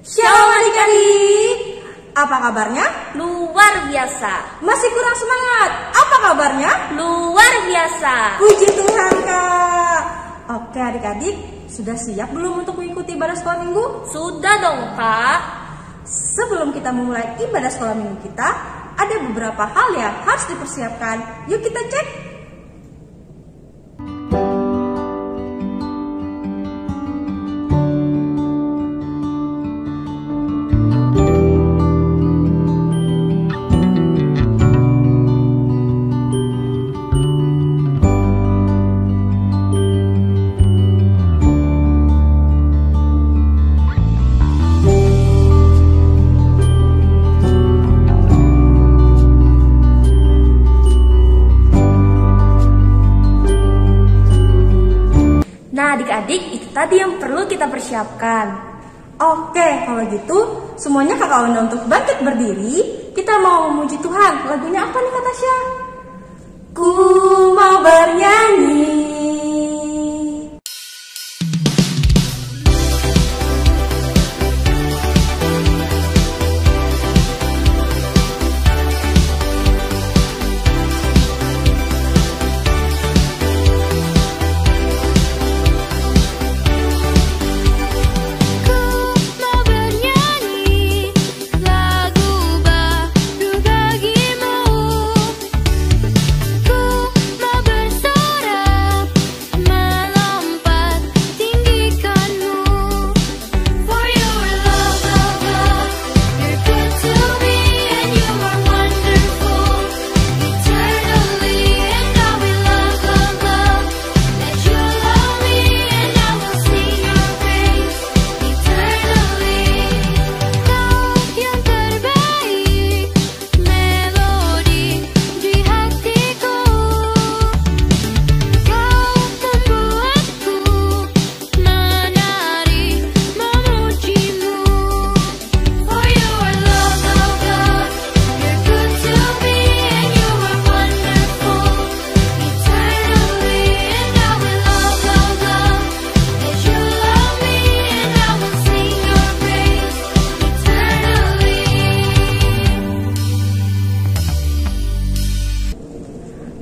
Shalom adik-adik. Apa kabarnya? Luar biasa. Masih kurang semangat? Apa kabarnya? Luar biasa. Puji Tuhan, Kak. Oke adik-adik, sudah siap belum untuk mengikuti ibadah sekolah minggu? Sudah dong, Kak. Sebelum kita memulai ibadah sekolah minggu kita, ada beberapa hal yang harus dipersiapkan. Yuk kita cek. Nah, adik-adik, itu tadi yang perlu kita persiapkan. Oke, kalau gitu semuanya kakak undang untuk bangkit berdiri. Kita mau memuji Tuhan. Lagunya apa nih Kak Tasya? Ku mau bernyanyi.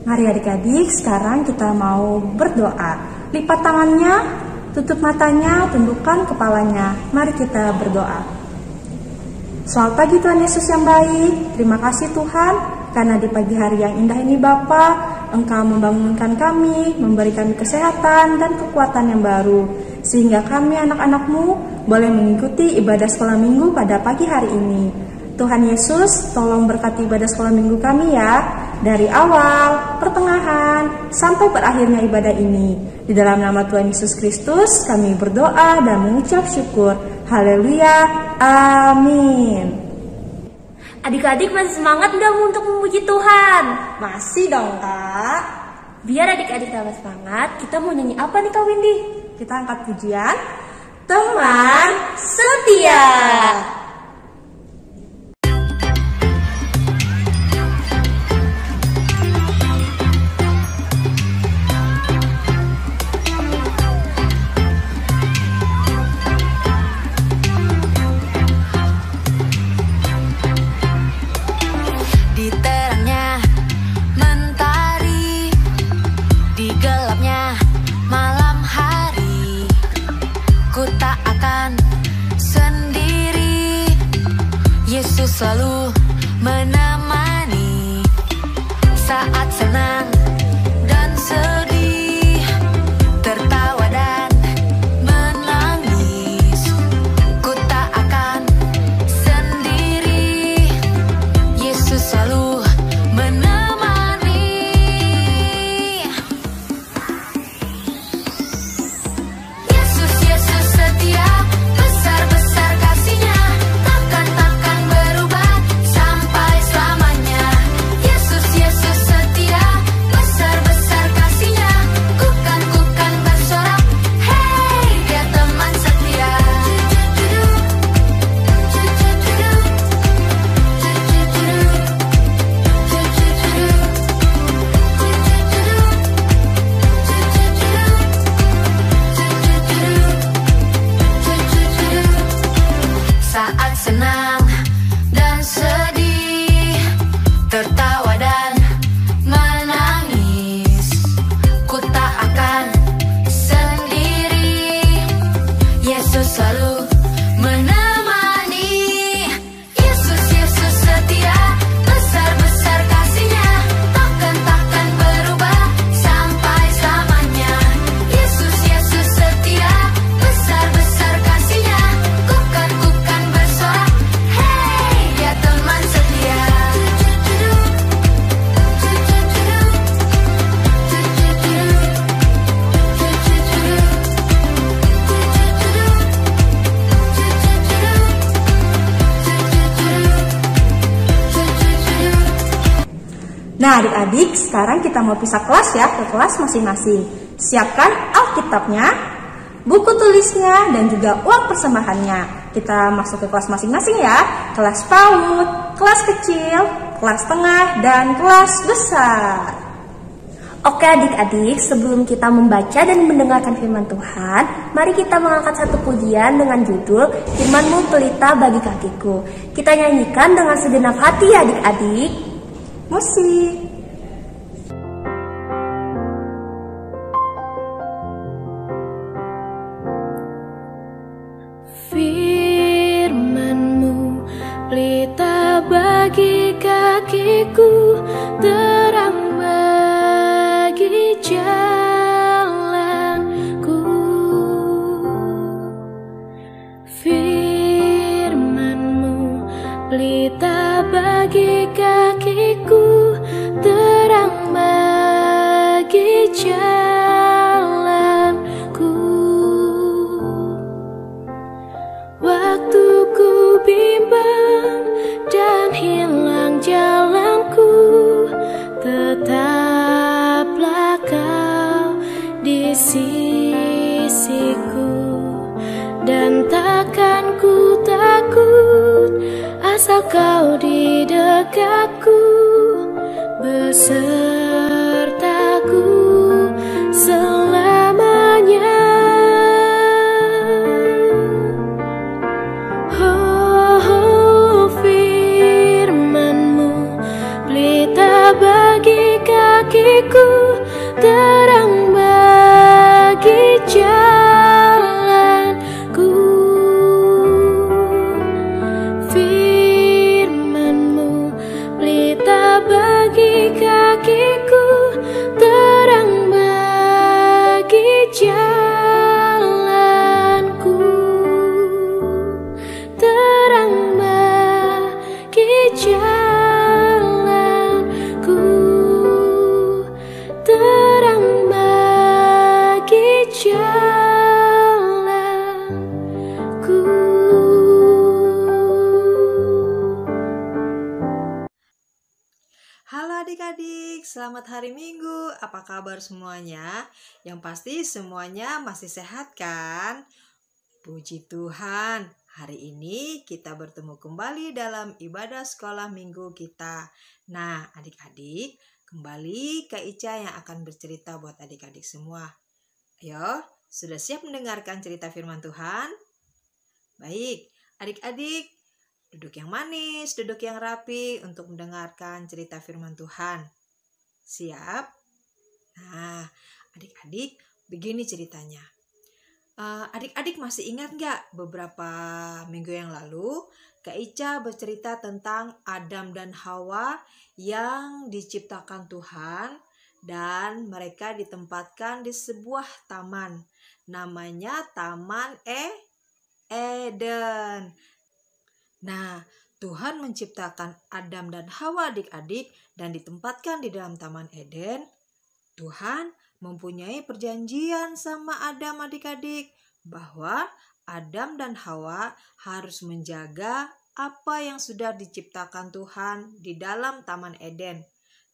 Mari adik-adik, sekarang kita mau berdoa. Lipat tangannya, tutup matanya, tundukkan kepalanya. Mari kita berdoa. Selamat pagi Tuhan Yesus yang baik. Terima kasih Tuhan, karena di pagi hari yang indah ini Bapa, Engkau membangunkan kami, memberi kami kesehatan dan kekuatan yang baru, sehingga kami anak-anak-Mu boleh mengikuti ibadah sekolah minggu pada pagi hari ini. Tuhan Yesus, tolong berkati ibadah sekolah minggu kami ya, dari awal, pertengahan, sampai berakhirnya ibadah ini. Di dalam nama Tuhan Yesus Kristus, kami berdoa dan mengucap syukur. Haleluya, amin. Adik-adik masih semangat dong untuk memuji Tuhan? Masih dong Kak. Biar adik-adik tambah semangat, kita mau nyanyi apa nih Kak Windy? Kita angkat pujian, Teman Setia. Yesus selalu menemani saat senang dan sedih, tertawa dan menangis. Ku tak akan sendiri, Yesus selalu menemani. Yesus, Yesus setia, besar-besar kasih-Nya, takkan berubah sampai selamanya. Nah adik-adik, sekarang kita mau pisah kelas ya, ke kelas masing-masing. Siapkan Alkitabnya, buku tulisnya, dan juga uang persembahannya. Kita masuk ke kelas masing-masing ya. Kelas PAUD, kelas kecil, kelas tengah, dan kelas besar. Oke adik-adik, sebelum kita membaca dan mendengarkan firman Tuhan, mari kita mengangkat satu pujian dengan judul Firman-Mu Pelita Bagi Kakiku. Kita nyanyikan dengan segenap hati ya adik-adik. Musik. Firman-Mu pelita bagi kakiku, terang bagi jalanku. Firman-Mu pelita bagi kakiku, terang bagi jalanku. Waktu ku bimbang dan hilang jalanku, tetaplah Kau di sisiku. Dan takkan ku takut, asal Kau di dekatku, besertaku selamanya. Firman-Mu pelita bagi kakiku, terang bagi jalanku. Firman-Mu pelita bagi kakiku, terang bagi jalanku. Terang bagi jalanku, terang bagi jalanku. Halo adik-adik, selamat hari Minggu. Apa kabar semuanya? Yang pasti semuanya masih sehat kan? Puji Tuhan, hari ini kita bertemu kembali dalam ibadah sekolah minggu kita. Nah, adik-adik, kembali Kak Ica yang akan bercerita buat adik-adik semua. Ayo, sudah siap mendengarkan cerita firman Tuhan? Baik, adik-adik, duduk yang manis, duduk yang rapi untuk mendengarkan cerita firman Tuhan. Siap? Nah, adik-adik, begini ceritanya. Adik-adik masih ingat nggak beberapa minggu yang lalu Kak Ica bercerita tentang Adam dan Hawa yang diciptakan Tuhan dan mereka ditempatkan di sebuah taman. Namanya Taman Eden. Nah, Tuhan menciptakan Adam dan Hawa adik-adik dan ditempatkan di dalam Taman Eden. Tuhan mempunyai perjanjian sama Adam adik-adik bahwa Adam dan Hawa harus menjaga apa yang sudah diciptakan Tuhan di dalam Taman Eden.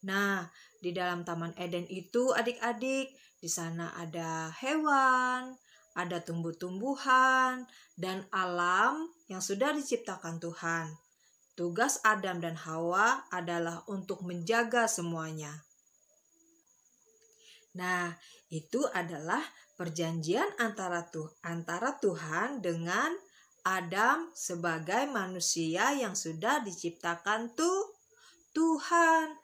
Nah, di dalam Taman Eden itu adik-adik, di sana ada hewan, ada tumbuh-tumbuhan, dan alam yang sudah diciptakan Tuhan. Tugas Adam dan Hawa adalah untuk menjaga semuanya. Nah, itu adalah perjanjian antara Tuhan dengan Adam sebagai manusia yang sudah diciptakan Tuhan.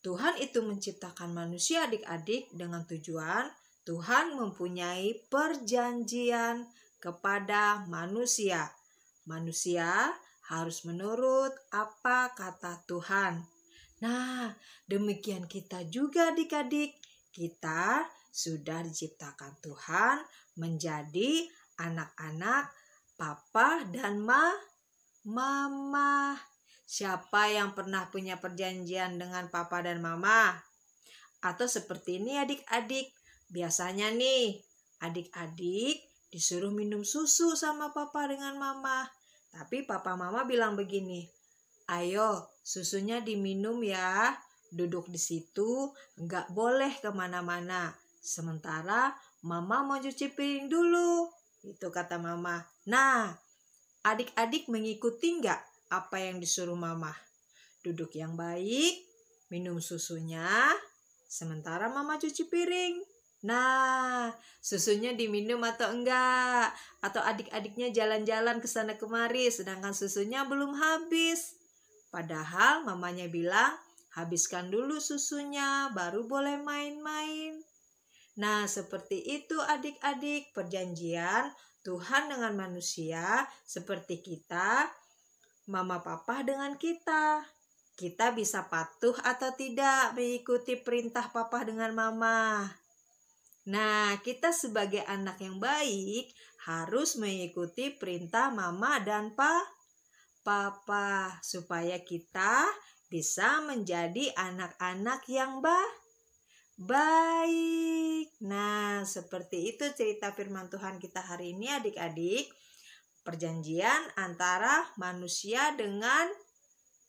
Tuhan itu menciptakan manusia adik-adik dengan tujuan Tuhan mempunyai perjanjian kepada manusia. Manusia harus menurut apa kata Tuhan. Nah, demikian kita juga adik-adik. Kita sudah diciptakan Tuhan menjadi anak-anak papa dan mama. Siapa yang pernah punya perjanjian dengan papa dan mama? Atau seperti ini adik-adik. Biasanya nih, adik-adik disuruh minum susu sama papa dengan mama. Tapi papa mama bilang begini, ayo susunya diminum ya, duduk di situ, nggak boleh kemana-mana. Sementara mama mau cuci piring dulu. Itu kata mama. Nah, adik-adik mengikuti nggak apa yang disuruh mama? Duduk yang baik, minum susunya, sementara mama cuci piring. Nah, susunya diminum atau enggak? Atau adik-adiknya jalan-jalan ke sana kemari sedangkan susunya belum habis. Padahal mamanya bilang, habiskan dulu susunya, baru boleh main-main. Nah, seperti itu adik-adik perjanjian Tuhan dengan manusia seperti kita, mama papa dengan kita. Kita bisa patuh atau tidak mengikuti perintah papa dengan mama. Nah, kita sebagai anak yang baik harus mengikuti perintah mama dan papa supaya kita bisa menjadi anak-anak yang baik. Nah, seperti itu cerita firman Tuhan kita hari ini adik-adik. Perjanjian antara manusia dengan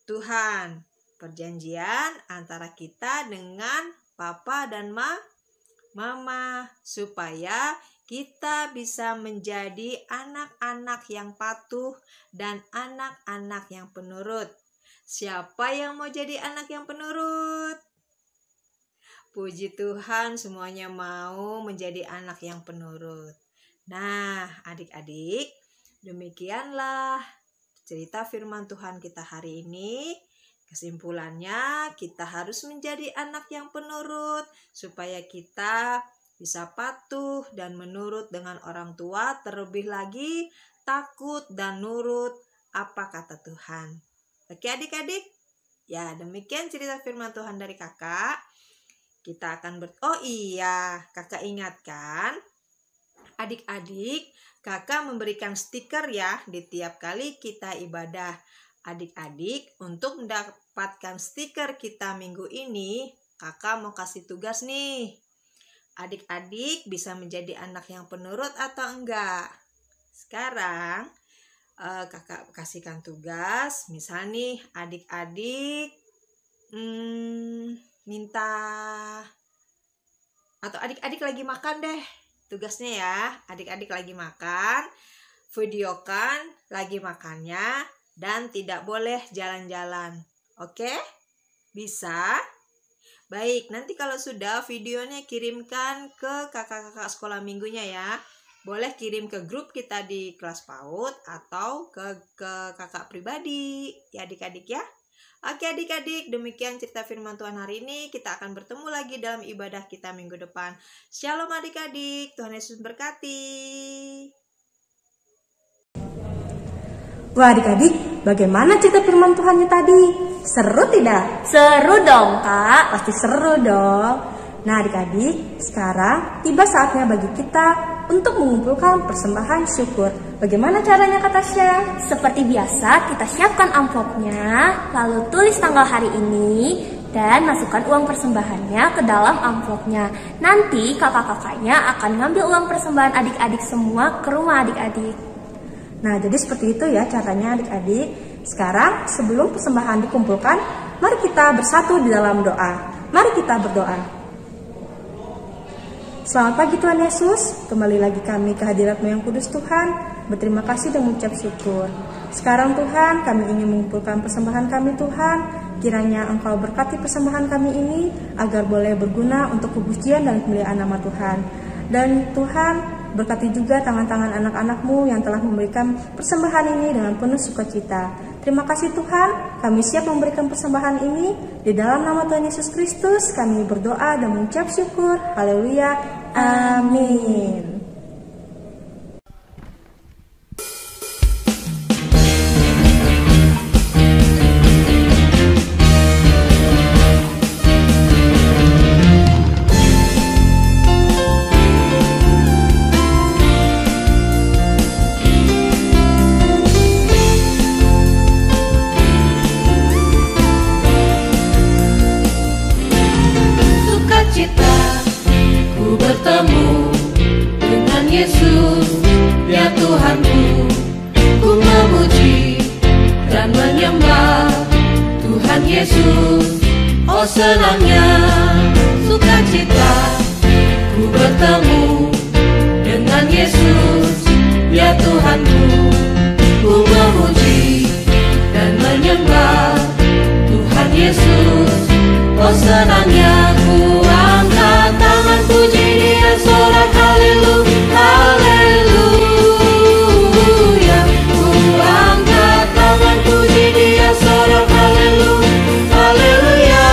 Tuhan. Perjanjian antara kita dengan papa dan mama. Supaya kita bisa menjadi anak-anak yang patuh dan anak-anak yang penurut. Siapa yang mau jadi anak yang penurut? Puji Tuhan, semuanya mau menjadi anak yang penurut. Nah, adik-adik, demikianlah cerita firman Tuhan kita hari ini. Kesimpulannya, kita harus menjadi anak yang penurut supaya kita bisa patuh dan menurut dengan orang tua, terlebih lagi takut dan nurut apa kata Tuhan. Oke adik-adik? Ya, demikian cerita firman Tuhan dari kakak. Kita akan kakak ingatkan adik-adik, kakak memberikan stiker ya di tiap kali kita ibadah. Adik-adik, untuk mendapatkan stiker kita minggu ini, kakak mau kasih tugas nih. Adik-adik bisa menjadi anak yang penurut atau enggak? Sekarang kakak kasihkan tugas. Misal nih adik-adik minta, atau adik-adik lagi makan deh. Tugasnya ya, adik-adik lagi makan, videokan lagi makannya, dan tidak boleh jalan-jalan. Oke? Bisa? Baik, nanti kalau sudah videonya kirimkan ke kakak-kakak sekolah minggunya ya. Boleh kirim ke grup kita di kelas PAUD atau ke kakak pribadi. Ya adik-adik ya. Oke adik-adik, demikian cerita firman Tuhan hari ini. Kita akan bertemu lagi dalam ibadah kita minggu depan. Shalom adik-adik, Tuhan Yesus berkati. Wah adik-adik, bagaimana cerita firman Tuhannya tadi? Seru tidak? Seru dong kak. Pasti seru dong. Nah adik-adik, sekarang tiba saatnya bagi kita untuk mengumpulkan persembahan syukur. Bagaimana caranya Kak Tasya? Seperti biasa, kita siapkan amplopnya, lalu tulis tanggal hari ini, dan masukkan uang persembahannya ke dalam amplopnya. Nanti kakak-kakaknya akan ngambil uang persembahan adik-adik semua ke rumah adik-adik. Nah, jadi seperti itu ya caranya adik-adik. Sekarang, sebelum persembahan dikumpulkan, mari kita bersatu di dalam doa. Mari kita berdoa. Selamat pagi Tuhan Yesus, kembali lagi kami ke hadirat-Mu yang kudus Tuhan. Berterima kasih dan mengucap syukur. Sekarang Tuhan, kami ingin mengumpulkan persembahan kami Tuhan. Kiranya Engkau berkati persembahan kami ini agar boleh berguna untuk kepujian dan kemuliaan nama Tuhan. Dan Tuhan, berkati juga tangan-tangan anak-anak-Mu yang telah memberikan persembahan ini dengan penuh sukacita. Terima kasih Tuhan, kami siap memberikan persembahan ini. Di dalam nama Tuhan Yesus Kristus, kami berdoa dan mengucap syukur. Haleluya. Amin. Yesus, oh Oh senangnya sukacita ku bertemu dengan Yesus, ya Tuhanku. Ku memuji dan menyembah Tuhan Yesus. Oh senangnya ku angkat tangan puji Dia, sorak haleluya, haleluya. Ku angkat tangan puji Dia, sorak haleluya, haleluya.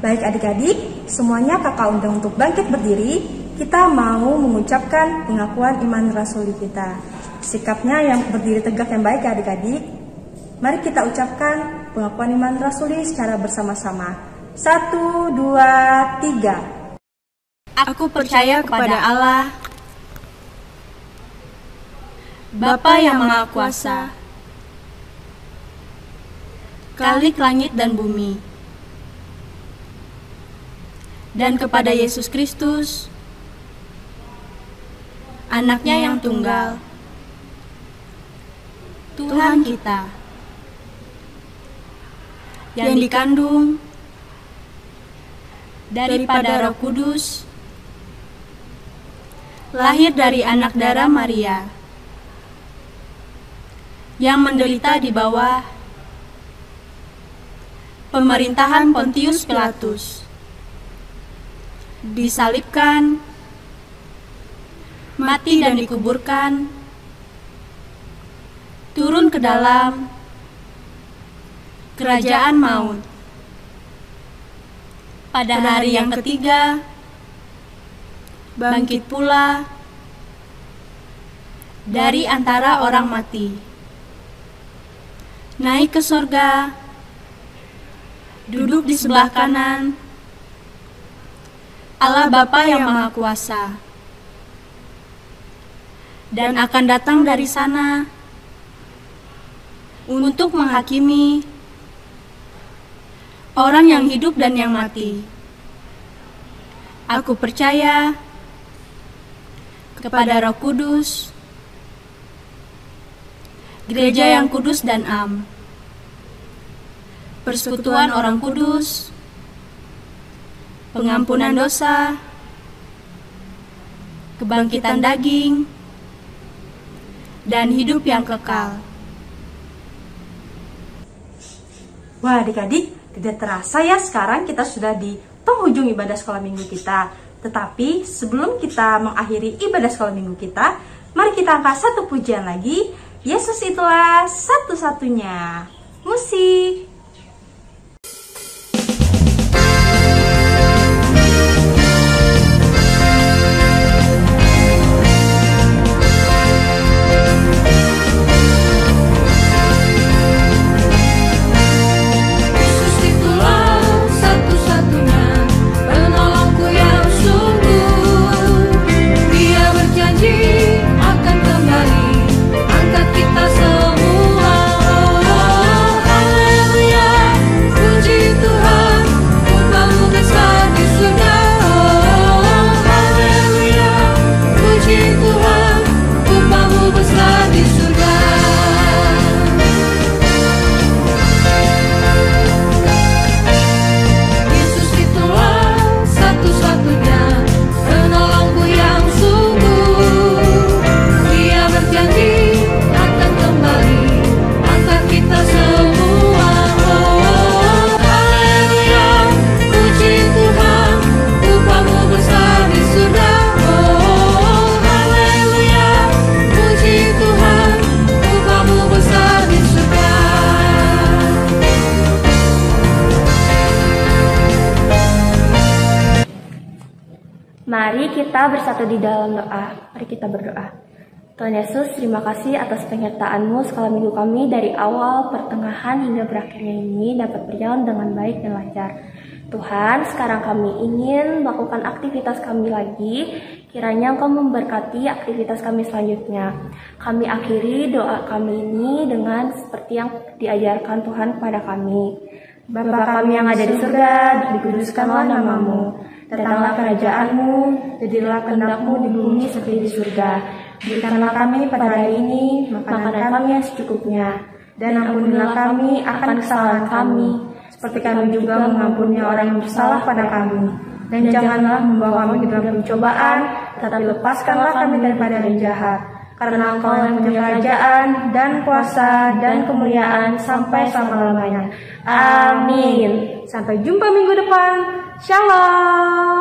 Baik adik-adik, semuanya kakak undang untuk bangkit berdiri. Kita mau mengucapkan pengakuan iman rasuli kita. Sikapnya yang berdiri tegak yang baik ya adik-adik. Mari kita ucapkan pengakuan iman rasuli secara bersama-sama. 1, 2, 3. Aku percaya kepada Allah, Bapa yang Maha Kuasa, Khalik langit dan bumi, dan kepada Yesus Kristus, Anaknya yang tunggal, Tuhan kita, yang dikandung daripada Roh Kudus, lahir dari anak darah Maria, yang menderita di bawah pemerintahan Pontius Pilatus, disalibkan, mati dan dikuburkan, turun ke dalam kerajaan maut. Pada hari yang ketiga, bangkit pula dari antara orang mati, naik ke surga, duduk di sebelah kanan Allah Bapa yang Maha Kuasa, dan akan datang dari sana untuk menghakimi orang yang hidup dan yang mati. Aku percaya kepada Roh Kudus, gereja yang kudus dan am, persekutuan orang kudus, pengampunan dosa, kebangkitan daging, dan hidup yang kekal. Wah adik-adik, tidak terasa ya sekarang kita sudah di penghujung ibadah sekolah minggu kita. Tetapi sebelum kita mengakhiri ibadah sekolah minggu kita, mari kita angkat satu pujian lagi. Yesus itulah satu-satunya. Musik. Mari kita bersatu di dalam doa. Mari kita berdoa. Tuhan Yesus, terima kasih atas penyertaan-Mu sekolah minggu kami dari awal, pertengahan, hingga berakhirnya ini dapat berjalan dengan baik dan lancar. Tuhan, sekarang kami ingin melakukan aktivitas kami lagi. Kiranya Engkau memberkati aktivitas kami selanjutnya. Kami akhiri doa kami ini dengan seperti yang diajarkan Tuhan kepada kami. Bapa kami yang ada di surga, dikuduskanlah nama-Mu. Datanglah kerajaan-Mu, jadilah kehendak-Mu di bumi seperti di surga. Berikanlah kami pada hari ini makanan kami yang secukupnya. dan ampunilah kami akan kesalahan kami, seperti kami juga mengampuni orang yang bersalah pada kami. Dan janganlah membawa kami ke dalam pencobaan, tetapi lepaskanlah kami daripada yang jahat. Karena Engkau yang punya kerajaan, dan kuasa, dan kemuliaan, sampai selama-lamanya. Amin. Sampai jumpa minggu depan. Shalom.